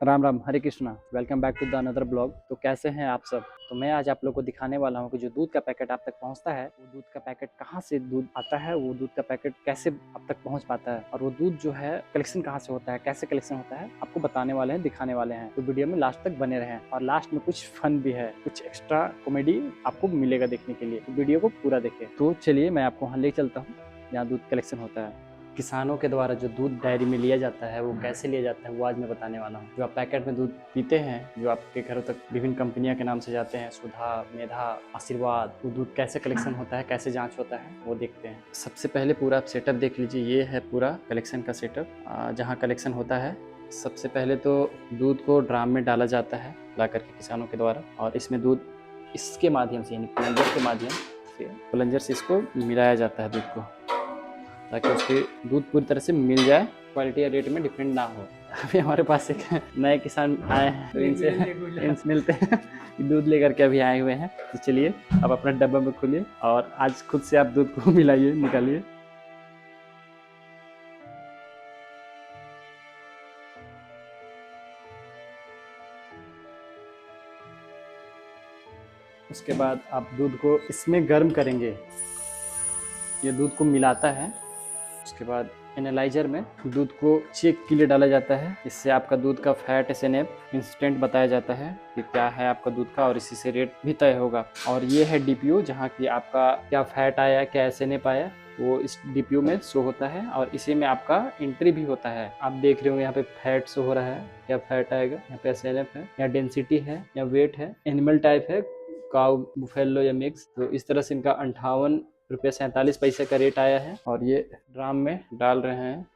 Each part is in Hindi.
Ram Ram, Hare Krishna. Welcome back to the another blog. तो कैसे हैं आप सब? तो मैं आज आप लोग को दिखाने वाला हूँ कि जो दूध का पैकेट आप तक पहुँचता है, वो दूध का पैकेट कहाँ से दूध आता है, वो दूध का पैकेट कैसे आप तक पहुँच पाता है, और वो दूध जो है कलेक्शन कहाँ से होता है, कैसे कलेक्शन होता है, आपको बताने वाले हैं, दिखाने वाले हैं। तो वीडियो में लास्ट तक बने रहें, और लास्ट में कुछ फन भी है, कुछ एक्स्ट्रा कॉमेडी आपको मिलेगा देखने के लिए। तो वीडियो को पूरा देखें। तो चलिए मैं आपको वहाँ ले चलता हूँ जहाँ दूध कलेक्शन होता है। किसानों के द्वारा जो दूध डायरी में लिया जाता है वो कैसे लिया जाता है वो आज मैं बताने वाला हूँ। जो आप पैकेट में दूध पीते हैं, जो आपके घरों तक विभिन्न कंपनियां के नाम से जाते हैं, सुधा, मेधा, आशीर्वाद, वो दूध कैसे कलेक्शन होता है, कैसे जांच होता है, वो देखते हैं। सबसे पहले पूरा आप सेटअप देख लीजिए। ये है पूरा कलेक्शन का सेटअप जहाँ कलेक्शन होता है। सबसे पहले तो दूध को ड्राम में डाला जाता है ला करके किसानों के द्वारा, और इसमें दूध इसके माध्यम से यानी प्लंजर के माध्यम से प्लंजर से इसको मिलाया जाता है दूध को, ताकि उसके दूध पूरी तरह से मिल जाए, क्वालिटी या रेट में डिपेंड ना हो। अभी हमारे पास एक नए किसान आए हैं, तो इनसे मिलते हैं। दूध लेकर के अभी आए हुए हैं। तो चलिए अब अपना डब्बा में खोलिए और आज खुद से आप दूध को मिलाइए, निकालिए। उसके बाद आप दूध को इसमें गर्म करेंगे। ये दूध को मिलाता है। उसके बाद एनालाइजर में दूध को चेक के लिए डाला जाता है। इससे आपका दूध का फैट एसएनएफ इंस्टेंट बताया जाता है कि क्या है आपका दूध का, और इसी से रेट भी तय होगा। और ये है डीपीओ, जहाँ की आपका क्या फैट आया, क्या एसएनएफ आया, वो इस डीपीओ में शो होता है, और इसी में आपका एंट्री भी होता है। आप देख रहे हो यहाँ पे फैट शो हो रहा है, क्या फैट आएगा, यहाँ पे एसएनएफ है, या डेंसिटी है, या वेट है, एनिमल टाइप है, काउ, बुफेलो या मिक्स। तो इस तरह से इनका 58 रुपये 47 पैसे का रेट आया है, और ये ड्राम में डाल रहे हैं।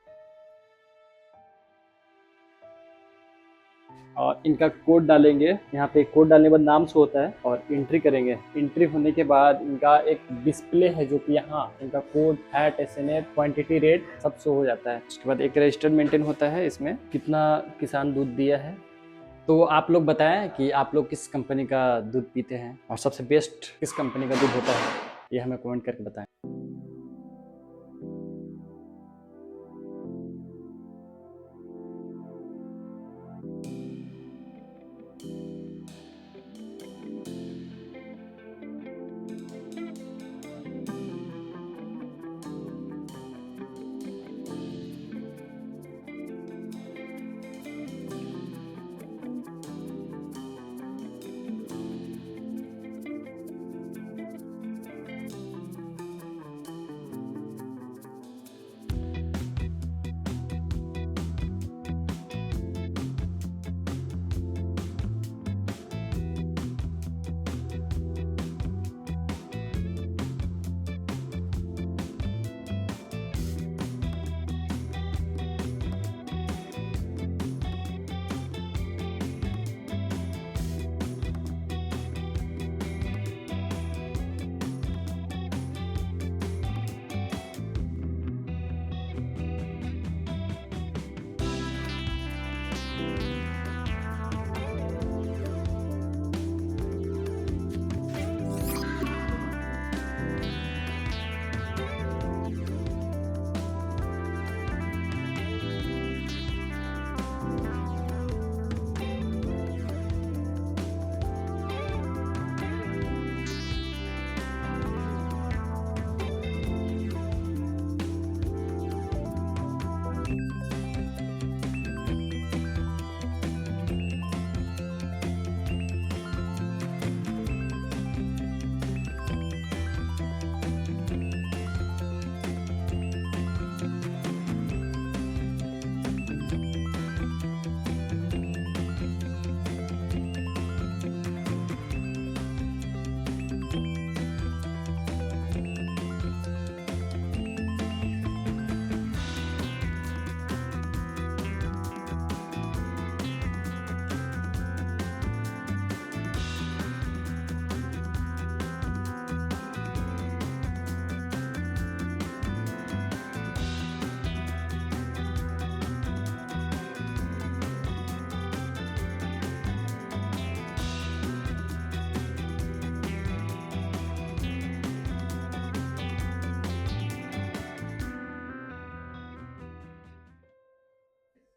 और इनका कोड डालेंगे। यहाँ पे कोड डालने के बाद नाम शो होता है, और एंट्री करेंगे। एंट्री होने के बाद इनका एक डिस्प्ले है, जो कि यहाँ इनका code, fat, SNF, quantity, rate सब शो हो जाता है। उसके बाद एक रजिस्टर मेंटेन होता है, इसमें कितना किसान दूध दिया है। तो आप लोग बताएं कि आप लोग किस कंपनी का दूध पीते हैं, और सबसे बेस्ट किस कंपनी का दूध होता है, ये हमें कमेंट करके बताएं।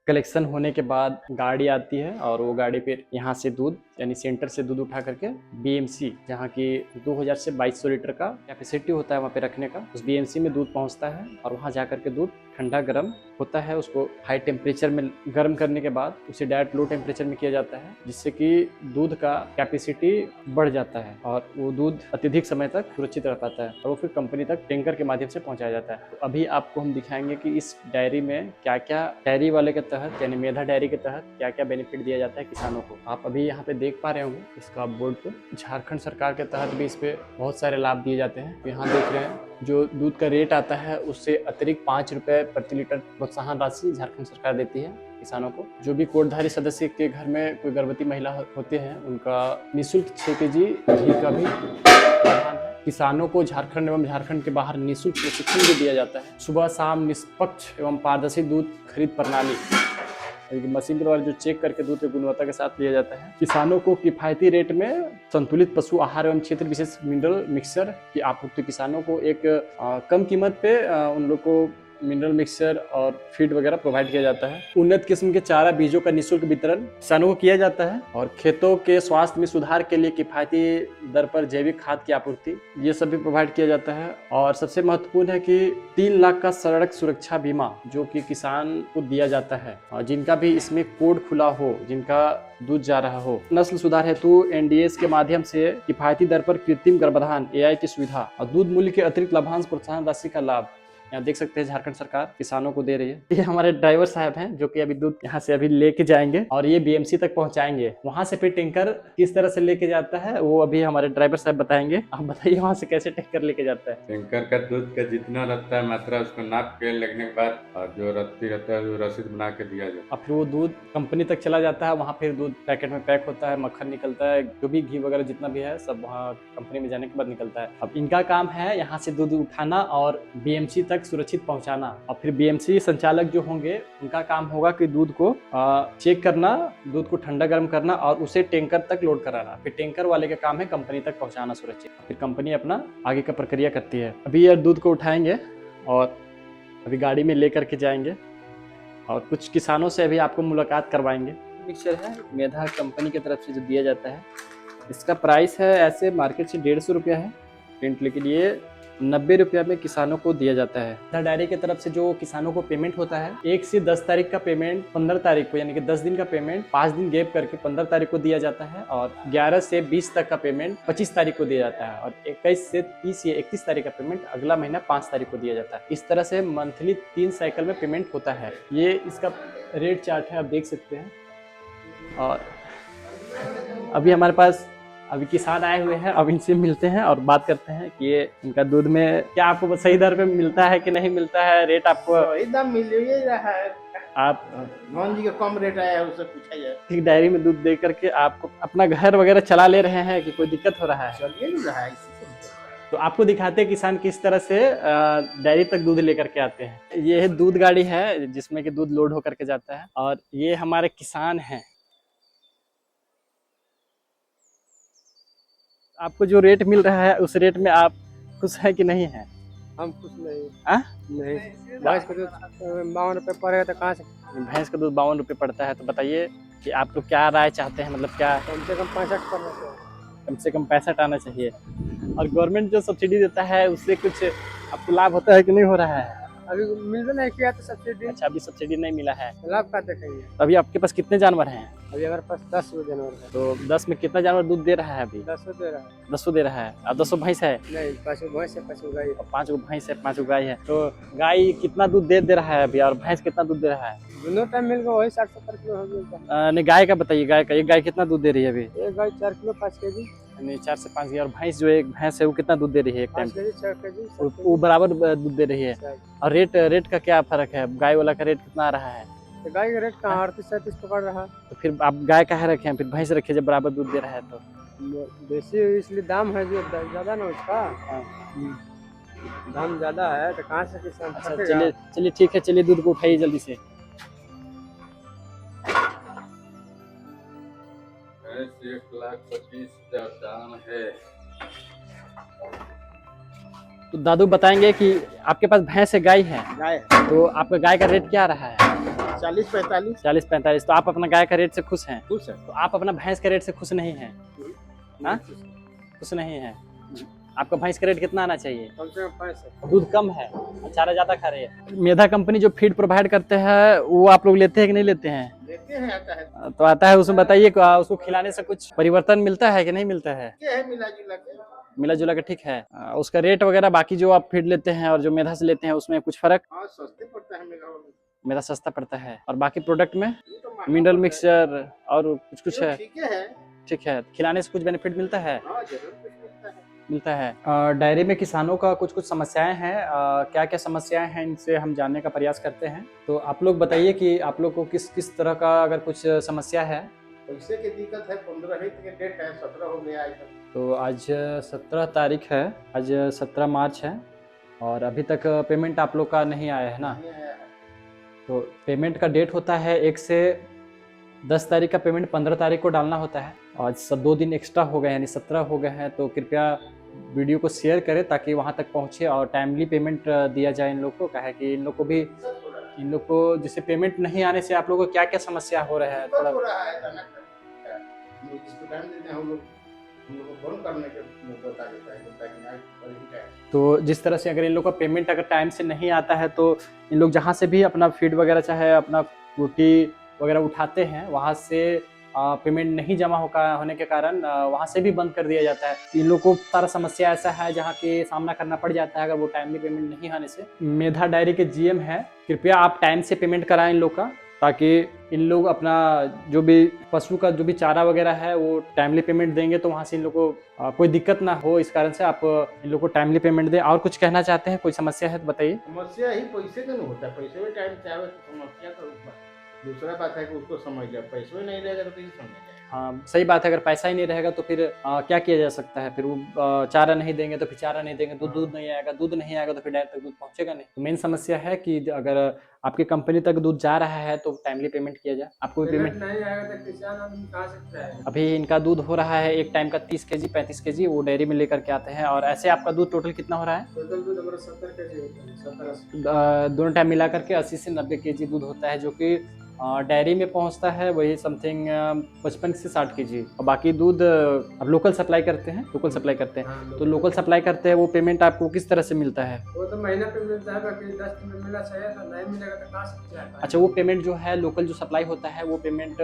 कलेक्शन होने के बाद गाड़ी आती है और वो गाड़ी फिर यहाँ से दूध यानी सेंटर से दूध उठा करके बीएमसी, जहाँ की 2000 से 2200 लीटर का कैपेसिटी होता है वहाँ पे रखने का, उस बीएमसी में दूध पहुँचता है और वहाँ जा करके दूध ठंडा गर्म होता है। उसको हाई टेम्परेचर में गर्म करने के बाद उसे डायरेक्ट लो टेम्परेचर में किया जाता है, जिससे कि दूध का कैपेसिटी बढ़ जाता है और वो दूध अत्यधिक समय तक सुरक्षित रह पाता है और वो फिर कंपनी तक टैंकर के माध्यम से पहुँचाया जाता है। तो अभी आपको हम दिखाएंगे कि इस डायरी में क्या क्या, डायरी वाले के तहत यानी मेधा डायरी के तहत क्या क्या बेनिफिट दिया जाता है किसानों को। आप अभी यहाँ पे देख पा रहे होंगे इसका बोर्ड पे, झारखंड सरकार के तहत भी इस पे बहुत सारे लाभ दिए जाते हैं। तो यहाँ देख रहे हैं जो दूध का रेट आता है उससे अतिरिक्त 5 रुपए प्रति लीटर प्रोत्साहन राशि झारखंड सरकार देती है किसानों को। जो भी कोटधारी सदस्य के घर में कोई गर्भवती महिला होते हैं उनका निःशुल्क 6 केजी घी का भी प्रावधान है। किसानों को झारखंड एवं झारखंड के बाहर निःशुल्क प्रशिक्षण भी दिया जाता है। सुबह शाम निष्पक्ष एवं पारदर्शी दूध खरीद प्रणाली, मशीन के द्वारा जो चेक करके दूध की गुणवत्ता के साथ लिया जाता है। किसानों को किफायती रेट में संतुलित पशु आहार एवं क्षेत्र विशेष मिनरल मिक्सर की आपूर्ति, किसानों को एक कम कीमत पे उन लोग को मिनरल मिक्सर और फीड वगैरह प्रोवाइड किया जाता है। उन्नत किस्म के चारा बीजों का निःशुल्क वितरण किसानों को किया जाता है और खेतों के स्वास्थ्य में सुधार के लिए किफायती दर पर जैविक खाद की आपूर्ति, ये सब भी प्रोवाइड किया जाता है। और सबसे महत्वपूर्ण है कि 3 लाख का सड़क सुरक्षा बीमा जो कि किसान को दिया जाता है और जिनका भी इसमें कोड खुला हो, जिनका दूध जा रहा हो। नस्ल सुधार हेतु एनडीएस के माध्यम से किफायती दर पर कृत्रिम गर्भाधान एआई की सुविधा और दूध मूल्य के अतिरिक्त लाभांश प्रोत्साहन राशि का लाभ यहाँ देख सकते हैं झारखंड सरकार किसानों को दे रही है। ये हमारे ड्राइवर साहब हैं जो कि अभी दूध यहाँ से अभी लेके जाएंगे और ये बीएमसी तक पहुँचाएंगे। वहाँ से फिर टैंकर किस तरह से लेके जाता है वो अभी हमारे ड्राइवर साहब बताएंगे। आप बताइए वहाँ से कैसे टैंकर लेके जाता है। टैंकर का दूध का जितना रहता है मात्रा उसको नाप के लगने के बाद और जो रत्ती रहता है वो रसीद बना के दिया जाता है। अब फिर वो दूध कंपनी तक चला जाता है, वहाँ फिर दूध पैकेट में पैक होता है, मक्खन निकलता है, जो भी घी वगैरह जितना भी है सब वहाँ कंपनी में जाने के बाद निकलता है। अब इनका काम है यहाँ से दूध उठाना और बीएमसी तक सुरक्षित पहुँचाना और फिर बीएमसी संचालक जो होंगे उनका काम होगा कि दूध को चेक करना, दूध को ठंडा गर्म करना और उसे टैंकर तक लोड कराना। फिर टैंकर वाले का काम है कंपनी तक पहुँचाना सुरक्षित, फिर कंपनी अपना आगे का प्रक्रिया करती है। अभी ये दूध को उठाएंगे और अभी गाड़ी में लेकर के जाएंगे और कुछ किसानों से अभी आपको मुलाकात करवाएंगे। मिक्सचर है मेधा कंपनी की तरफ से जो दिया जाता है, इसका प्राइस है ऐसे मार्केट से 150 रुपया है प्रिंट, लेकिन ये 90 रुपया में किसानों को दिया जाता है। मेधा डायरी की तरफ से जो किसानों को पेमेंट होता है 1 से 10 तारीख का पेमेंट 15 तारीख को, यानी कि 10 दिन का पेमेंट 5 दिन गैप करके 15 तारीख को दिया जाता है और 11 से 20 तक का पेमेंट 25 तारीख को दिया जाता है और 21 से 30 या 31 तारीख का पेमेंट अगला महीना 5 तारीख को दिया जाता है। इस तरह से मंथली 3 साइकिल में पेमेंट होता है। ये इसका रेट चार्ट है, आप देख सकते हैं। और अभी हमारे पास अभी किसान आए हुए हैं, अब इनसे मिलते हैं और बात करते हैं कि ये इनका दूध में क्या आपको सही दर पे मिलता है कि नहीं मिलता है। रेट आपको एकदम मिल ही रहा है। आप मोहन जी का कम रेट आया है, उससे पूछा जाए। ठीक डायरी में दूध दे करके आपको अपना घर वगैरह चला ले रहे हैं कि कोई दिक्कत हो रहा है? चलिए नहीं रहा है। तो आपको दिखाते हैं किसान किस तरह से डायरी तक दूध लेकर के आते हैं। ये है दूध गाड़ी है जिसमें कि दूध लोड होकर के जाता है और ये हमारे किसान हैं। आपको जो रेट मिल रहा है उस रेट में आप खुश है कि नहीं है? हम कुछ नहीं। नहीं, भैंस का दूध 52 रुपये पड़ेगा तो कहाँ से? भैंस का दूध 52 रुपये पड़ता है। तो बताइए कि आप लोग क्या राय चाहते हैं, मतलब क्या कम से कम 65 पड़ना चाहिए। कम से कम 65 आना चाहिए। और गवर्नमेंट जो सब्सिडी देता है उससे कुछ आपको लाभ होता है कि नहीं हो रहा है? अभी मिल नहीं किया तो सब्सिडी। अच्छा, अभी सब्सिडी नहीं मिला है। लाभ का देखेंगे। अभी आपके पास कितने जानवर हैं? अभी हमारे पास 10 जानवर है। तो 10 में कितना जानवर दूध दे रहा है अभी? 10 दे रहा है। 10 दे रहा है और 10 भैंस है? नहीं, 5 भैंस है, 5 गाय है। 5 भैंस है, 5 गाय है। तो गाय कितना दूध दे रहा है अभी और भैंस कितना दूध दे रहा है? दोनों टाइम मिलकर वही 60-70 किलो हो गया। नहीं, गाय का बताइए। गाय का, एक गाय कितना दूध दे रही है अभी? एक गाय 4 किलो 5 केजी। नहीं, 4 से 5 और भैंस जो एक भैंस है वो कितना दूध दे रही है एक टाइम? 5 केजी 6 केजी वो बराबर दूध दे रही है। और रेट का क्या फर्क है? गाय वाला का रेट कितना आ रहा है? तो गाय का रेट कहाँ 38-37 पकड़ रहा है। तो फिर आप गाय का है रखे हैं, फिर भैंस रखे जब बराबर दूध दे रहा है तो? बेसी इसलिए दाम है जो ज्यादा ना उसका। दाम ज्यादा है तो कहाँ से किसान? अच्छा, चलिए ठीक है, चलिए दूध को उठाइए जल्दी से। 1,25,000 दाम है। तो दादू बताएंगे कि आपके पास भैंस है, गाय है? गाय है। तो आपका गाय का रेट क्या रहा है? 40-45। 40-45। तो आप अपना गाय का रेट से खुश हैं? खुश है। तो आप अपना भैंस के रेट से खुश नहीं हैं? हाँ? खुश नहीं है। आपका भैंस का रेट कितना आना चाहिए? कम से कम 65। दूध कम है, चारा ज्यादा खा रही है। मेधा कंपनी जो फीड प्रोवाइड करते हैं वो आप लोग लेते हैं कि नहीं लेते हैं? लेते हैं, आता है। तो आता है, उसमें बताइए उसको खिलाने से कुछ परिवर्तन मिलता है कि नहीं मिलता है? क्या है, मिला जुला के। मिला जुला के ठीक है। उसका रेट वगैरह बाकी जो आप फीड लेते हैं और जो मेधा से लेते हैं उसमें कुछ फर्क? हाँ, सस्ते पड़ता है मेरा। मेधा सस्ता पड़ता है। और बाकी प्रोडक्ट में ये तो महंगा मिनरल पड़ता मिक्सचर और कुछ है। है? ठीक है। ठीक है। खिलाने से कुछ बेनिफिट मिलता है? हाँ, जरूर कुछ मिलता है। मिलता है। डायरी में किसानों का कुछ कुछ समस्याएं हैं, क्या क्या समस्याएं हैं इनसे हम जानने का प्रयास करते हैं। तो आप लोग बताइए कि आप लोग को किस किस तरह का अगर कुछ समस्या है। पैसे की दिक्कत है। 15 ही के डेट है, 17 हो गया आज तक। तो आज 17 तारीख है, आज 17 मार्च है और अभी तक पेमेंट आप लोग का नहीं आया है ना? नहीं आया है। तो पेमेंट का डेट होता है 1 से 10 तारीख का पेमेंट 15 तारीख को डालना होता है। आज 2 दिन एक्स्ट्रा हो गए यानी 17 हो गए हैं। तो कृपया वीडियो को शेयर करें ताकि वहां तक पहुंचे और टाइमली पेमेंट दिया जाए इन लोग को। क्या है कि इन लोग को भी, इन लोग को जैसे पेमेंट नहीं आने से आप लोगों को क्या क्या समस्या हो रहा है थोड़ा? हो रहा है तना कर। इसको टाइम देते हैं हम लोग को फोन करने के बता देता है, बोलता है कि नहीं पर ही टाइम। तो जिस तरह से अगर इन लोग का पेमेंट अगर टाइम से नहीं आता है तो इन लोग जहाँ से भी अपना फीड वगैरह चाहे अपना रोटी वगैरह उठाते हैं वहाँ से पेमेंट नहीं जमा होने के कारण वहाँ से भी बंद कर दिया जाता है। इन लोग को सारा समस्या ऐसा है जहाँ के सामना करना पड़ जाता है अगर वो टाइमली पेमेंट नहीं आने से। मेधा डायरी के जीएम है, कृपया आप टाइम से पेमेंट कराएं इन लोग का ताकि इन लोग अपना जो भी पशु का जो भी चारा वगैरह है वो टाइमली पेमेंट देंगे तो वहाँ से इन लोग को कोई दिक्कत ना हो। इस कारण से आप इन लोग को टाइमली पेमेंट दें। और कुछ कहना चाहते हैं, कोई समस्या है तो बताइए। समस्या ही पैसे का नहीं होता। पैसे में टाइम से आवे तो समस्या तो दूसरा बात है कि उसको समझ जाए। पैसे में नहीं रहेगा तो कैसे समझ जाए? हाँ सही बात है। अगर पैसा ही नहीं रहेगा तो फिर क्या किया जा सकता है? फिर वो चारा नहीं देंगे तो फिर चारा नहीं देंगे तो दूध नहीं आएगा, दूध नहीं आएगा तो फिर डायरेक्ट तक दूध पहुंचेगा नहीं। तो मेन समस्या है कि अगर आपकी कंपनी तक दूध जा रहा है तो टाइमली पेमेंट किया जाए। आपको पेमेंट नहीं आएगा तो किसान आदमी कहाँ से खाएगा? अभी इनका दूध हो रहा है एक टाइम का 30 केजी 35 केजी वो डेयरी में लेकर के आते हैं। और ऐसे आपका दूध टोटल कितना हो रहा है? टोटल दूध हमारा 70 केजी होता है, 70-80। दोनों टाइम मिला करके 80 से 90 केजी दूध होता है जो कि डेयरी में पहुंचता है वही समथिंग 55 से 60 केजी। और बाकी दूध अब लोकल सप्लाई करते हैं, लोकल सप्लाई करते हैं। हाँ, तो लोकल सप्लाई करते हैं वो पेमेंट आपको किस तरह से मिलता है? वो तो महीना पे मिलता है, बाकी 10 दिन में मिला चाहिए था, नहीं मिलेगा तो कहाँ से जाएगा? अच्छा, वो पेमेंट जो है लोकल जो सप्लाई होता है वो पेमेंट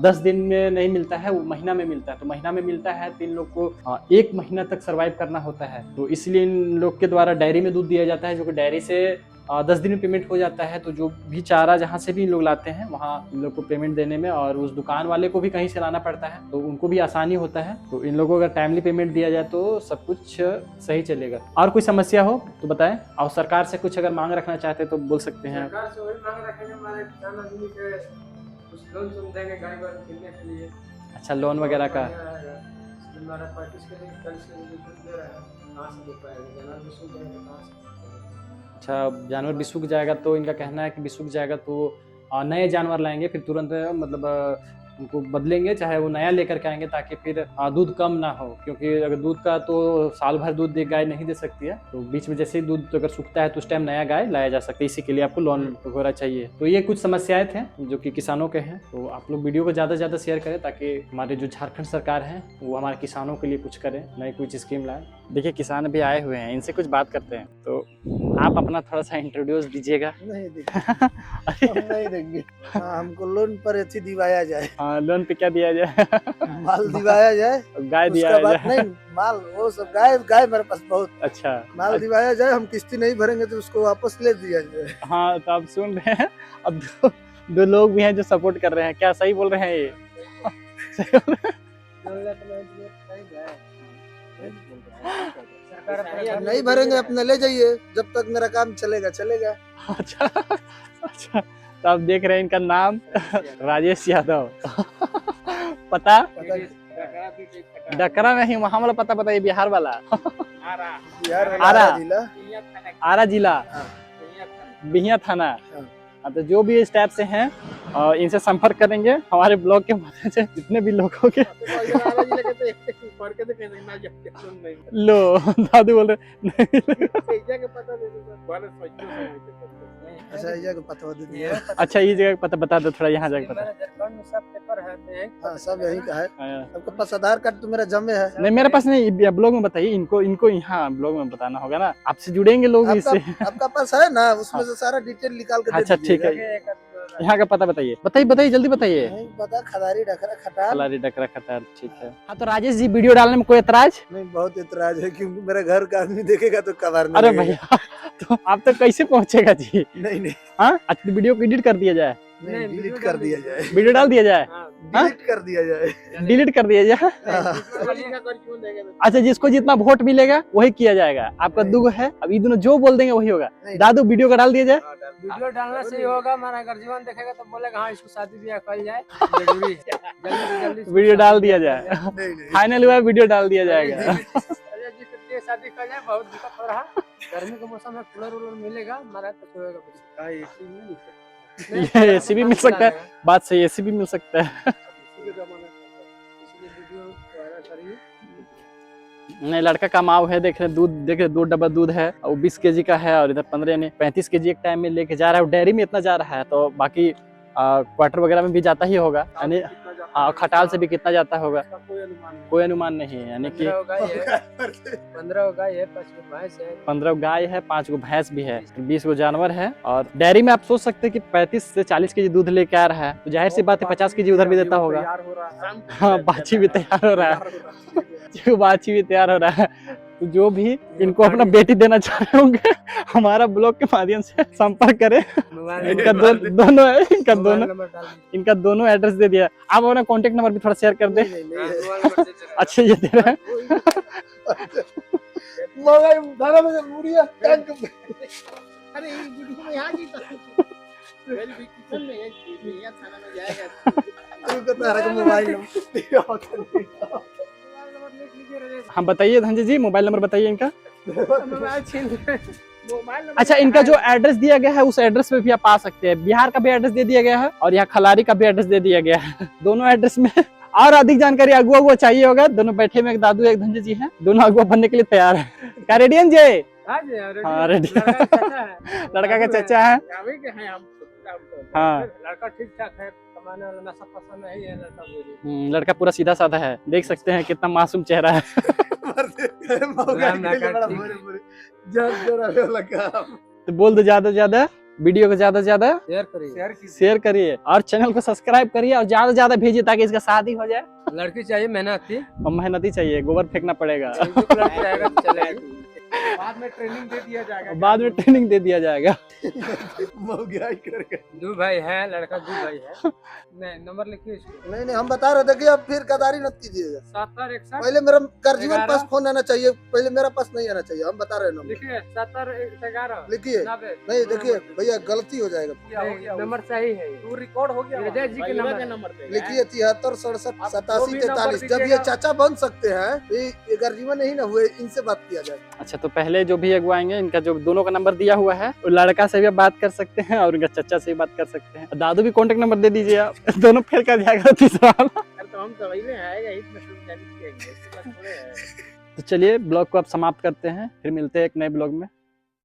10 दिन में नहीं मिलता है, वो महीना में मिलता है। तो महीना में मिलता है तो इन लोग को 1 महीना तक सर्वाइव करना होता है। तो इसलिए इन लोग के द्वारा डेयरी में दूध दिया जाता है जो कि डेयरी से 10 दिन में पेमेंट हो जाता है। तो जो भी चारा जहाँ से भी इन लोग लाते हैं वहाँ इन लोग को पेमेंट देने में और उस दुकान वाले को भी कहीं से लाना पड़ता है तो उनको भी आसानी होता है। तो इन लोगों को अगर टाइमली पेमेंट दिया जाए तो सब कुछ सही चलेगा। और कोई समस्या हो तो बताएं। और सरकार से कुछ अगर मांग रखना चाहते तो बोल सकते हैं। सरकार से वही मांग रखेंगे हमारे किसान आदमी के कुछ लोन सुन देंगे गाय वाले किनने के लिए। अच्छा, लोन वगैरह का। हमारा 35 के लिए 40 के लिए दूध दे रहा है, कहाँ से दे पाएगा? जानवर भी सूख जाएगा कहाँ से? अच्छा, जानवर भी सूख जाएगा तो इनका कहना है कि भी सूख जाएगा तो नए जानवर लाएंगे फिर तुरंत मतलब उनको बदलेंगे, चाहे वो नया लेकर के आएंगे ताकि फिर दूध कम ना हो। क्योंकि अगर दूध का तो साल भर दूध गाय नहीं दे सकती है तो बीच में जैसे ही दूध अगर सूखता है तो उस टाइम नया गाय लाया जा सकता है। इसी के लिए आपको लोन वगैरह चाहिए। तो ये कुछ समस्याएं थे जो कि किसानों के हैं। तो आप लोग वीडियो को ज़्यादा से ज़्यादा शेयर करें ताकि हमारे जो झारखंड सरकार है वो हमारे किसानों के लिए कुछ करें, नई कुछ स्कीम लाए। देखिए किसान भी आए हुए हैं, इनसे कुछ बात करते हैं। तो आप अपना थोड़ा सा इंट्रोड्यूस दीजिएगा। नहीं देंगे। हम नहीं देंगे। हाँ, हमको लोन पर अथी दिवाया जाए। हाँ, लोन पे क्या दिया जाए? माल दिवाया जाए, गाय दिया उसका बात जाए। नहीं, माल वो सब गाय मेरे पास बहुत। अच्छा, माल दिवाया जाए, हम किस्ती नहीं भरेंगे तो उसको वापस ले दिया जाए। हाँ तो आप सुन रहे हैं। अब दो लोग भी हैं जो सपोर्ट कर रहे हैं। क्या सही बोल रहे हैं ये? सही बोल रहे हैं? नहीं भरेंगे अपना ले जाइए, जब तक मेरा काम चलेगा चलेगा। अच्छा अच्छा, तो आप देख रहे हैं इनका नाम राजेश यादव। पता डकरा नहीं, वहाँ वाला पता बताइए, बिहार वाला। बिहार में आरा जिला, आरा जिला, बिहिया थाना। हाँ, तो जो भी इस टाइप से हैं इनसे संपर्क करेंगे हमारे ब्लॉग के माध्यम से। जितने भी लोगों के लो दादू बोल रहे अच्छा ये को पता दे दिया। है? अच्छा ये जगह का पता बता दो थोड़ा, यहाँ जगह पता। मेरा झारखंड में सब पेपर है तो यही हाँ सब यही का है। हाँ। आपके पास आधार कार्ड तो मेरा जमे है। नहीं मेरे पास नहीं, ब्लॉग में बताइए, इनको यहाँ ब्लॉग में बताना होगा ना, आपसे जुड़ेंगे लोग इससे। आपका पास है ना, उसमें से सारा डिटेल निकाल के दे अच्छा ठीक है, दीजिएगा। यहाँ का पता बताइए, बताइए जल्दी बताइए। नहीं पता, खदारी डखरा खटाल। खलारी डकरा खटार, ठीक है। हाँ तो राजेश जी वीडियो डालने में कोई एतराज? नहीं बहुत इतराज है, क्योंकि मेरा घर का आदमी देखेगा तो कबार अरे भैया तो आप तक कैसे पहुँचेगा जी? नहीं हाँ अच्छा वीडियो को एडिट कर दिया जाए, नहीं डिलीट कर दिया जाए। वीडियो डाल दिया जाए, डिलीट कर दिया जाए। डिलीट कर दिया जाए। अच्छा जिसको जितना वोट मिलेगा वही किया जाएगा, आपका दुख है, अब ये दोनों जो बोल देंगे वही होगा। दादू वीडियो का डाल दिया जाए। वीडियो डालने से ही होगा, हमारा अगर जीवन देखेगा तो बोलेगा हाँ इसको शादी ब्याह कर जाए, जरूरी है जल्दी से जल्दी वीडियो डाल दिया जाए, नहीं फाइनल हुआ वीडियो डाल दिया जाएगा। शादी कर जाए, बहुत दिक्कत हो रहा। गर्मी के मौसम में कूलर वूलर मिलेगा, हमारा तो होएगा कुछ। ये एसी भी मिल सकता है, बात सही, एसी भी मिल सकता है। नहीं लड़का का माव है, देख रहे दूध, देख रहे 2 डब्बा दूध है और 20 केजी का है, और इधर 15 यानी 35 केजी एक टाइम में लेके जा रहा है। डेयरी में इतना जा रहा है तो बाकी क्वार्टर वगैरह में भी जाता ही होगा, यानी खटाल से भी कितना जाता होगा कोई अनुमान नहीं है, यानी कि 15 गाय है, 5 भैंस है, 15 गाय है, 5 गो भैंस भी है, 20 गो जानवर है। और डेयरी में आप सोच सकते हैं कि 35 से 40 केजी दूध लेके आ रहा है, तो जाहिर सी बात है 50 केजी उधर भी देता होगा। हाँ बाछी भी तैयार हो रहा है, बाछी भी तैयार हो रहा है। तो जो भी इनको अपना बेटी देना चाह रहे होंगे हमारा ब्लॉग के माध्यम से संपर्क करें। इनका दोनों एड्रेस दे दिया। आप अपना कॉन्टेक्ट नंबर भी थोड़ा शेयर कर दे। अच्छा ये दे रहे हैं। अरे हम बताइए धनजी जी, मोबाइल नंबर बताइए इनका। अच्छा इनका जो एड्रेस दिया गया है उस एड्रेस पे भी आप आ सकते हैं। बिहार का भी एड्रेस दे दिया गया है और यहाँ खलारी का भी एड्रेस दे दिया गया है। दोनों एड्रेस में और अधिक जानकारी अगुआ चाहिए होगा, दोनों बैठे में एक दादू एक धनजी जी हैं, दोनों अगुआ बनने के लिए तैयार है। क्या रेडियन जी? हाँ रेडी, लड़का का चचा है। हाँ लड़का ठीक ठाक है, कमाने वाला नशा पसंद नहीं है लड़का। लड़का पूरा सीधा साधा है, देख सकते हैं कितना मासूम चेहरा है। तो बोल दो ज्यादा से ज्यादा वीडियो को ज्यादा से ज्यादा शेयर करिए और चैनल को सब्सक्राइब करिए और ज्यादा से ज्यादा भेजिए ताकि इसका शादी हो जाए। लड़की चाहिए मेहनती, और मेहनती चाहिए, गोबर फेंकना पड़ेगा। बाद में ट्रेनिंग दे दिया जाएगा। बाद में ट्रेनिंग दे दिया जाएगा। 2 भाई है, लड़का 2 भाई है। नहीं नंबर लिखिए इसको। नहीं हम बता रहे थे कि अब फिर गद्दारी मत कीजिएगा। 7061 पहले मेरा गर्जीवन पास फोन आना चाहिए, पहले मेरा पास नहीं आना चाहिए। हम बता रहे हैं लिखिए 7011 लिखिए। नहीं देखिए भैया गलती हो जाएगा, नंबर सही है, तू रिकॉर्ड हो गया। विजय जी के नंबर लिखिए 73 67 87 43। जब ये चाचा बन सकते हैं, ये गर्जीवन नहीं ना हुए, इनसे बात किया जाए। अच्छा तो पहले जो भी अगुवाएंगे इनका जो दोनों का नंबर दिया हुआ है, वो लड़का से भी बात कर सकते हैं और उनका चचा से भी बात कर सकते हैं। दादू भी कॉन्टेक्ट नंबर दे दीजिए आप, दोनों फेल कर जाएगा तीसरा वाला। तो हम तो वही आएगा ही तो चलिए ब्लॉग को आप समाप्त करते हैं, फिर मिलते हैं एक नए ब्लॉग में।